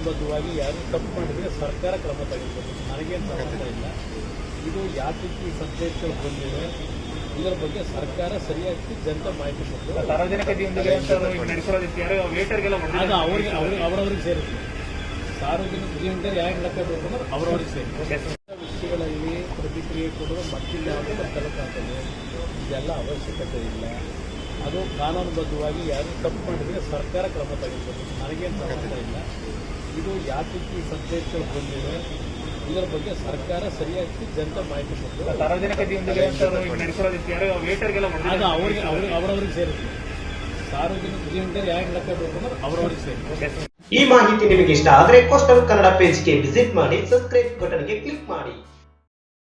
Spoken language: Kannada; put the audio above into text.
ಕಾನೂನುಬದ್ಧವಾಗಿ ಯಾರು ತಪ್ಪು ಮಾಡಿದರೆ ಸರ್ಕಾರ ಕ್ರಮ ತೆಗೆದುಕೊಂಡು ನನಗೇನು ಸಂಬಂಧ ಇಲ್ಲ. ಇದು ಯಾವ ರೀತಿ ಸಂದೇಶಗಳು ಬಂದಿದೆ ಇದರ ಬಗ್ಗೆ ಸರ್ಕಾರ ಸರಿಯಾಗಿ ಜನತೆ ಮಾಹಿತಿ ಕೊಟ್ಟು ಸಾರ್ವಜನಿಕ ಅದು ಅವರವ್ರಿಗೆ ಸೇರಿದೆ. ಸಾರ್ವಜನಿಕ ಜೀವನದಲ್ಲಿ ಯಾಕೆ ಲೆಕ್ಕ ಬೇಕು ಅಂದ್ರೆ ಅವರವ್ರಿಗೆ ಸೇರಿದೆ. ವಿಷಯಗಳಲ್ಲಿ ಪ್ರತಿಕ್ರಿಯೆ ಕೊಡೋದು ಮತ್ತಿಲ್ಲ ತಲುಪಾಗ್ತದೆ. ಇದೆಲ್ಲ ಅವಶ್ಯಕತೆ ಇಲ್ಲ. ಅದು ಕಾನೂನುಬದ್ಧವಾಗಿ ಯಾರು ತಪ್ಪು ಮಾಡಿದರೆ ಸರ್ಕಾರ ಕ್ರಮ ತೆಗೆದುಕೊಂಡು ನನಗೇನು ಸಂಬಂಧ ಇಲ್ಲ. ಇದು ಯಾವ ರೀತಿ ಸಂದೇಶಗಳು ಬಂದಿದೆ ಇದರ ಬಗ್ಗೆ ಸರ್ಕಾರ ಸರಿಯಾಗಿ ಜನತೆ ಮಾಹಿತಿ ಕೊಟ್ಟು ಸಾರ್ವಜನಿಕ ಅದು ಅವರವ್ರಿಗೆ ಸೇರಿದೆ. ಸಾರ್ವಜನಿಕ ಜೀವನದಲ್ಲಿ ಯಾಕೆ ಲೆಕ್ಕ ಬೇಕು ಅಂದ್ರೆ ಅವರವ್ರಿಗೆ ಸೇರಿದೆ. ಈ ಮಾಹಿತಿ ನಿಮಗೆ ಇಷ್ಟ ಆದರೆ ಕೋಸ್ಟಲ್ ಕನ್ನಡ ಪೇಜ್ಗೆ ವಿಸಿಟ್ ಮಾಡಿ, ಸಬ್ಸ್ಕ್ರೈಬ್ ಬಟನ್ಗೆ ಕ್ಲಿಕ್ ಮಾಡಿ.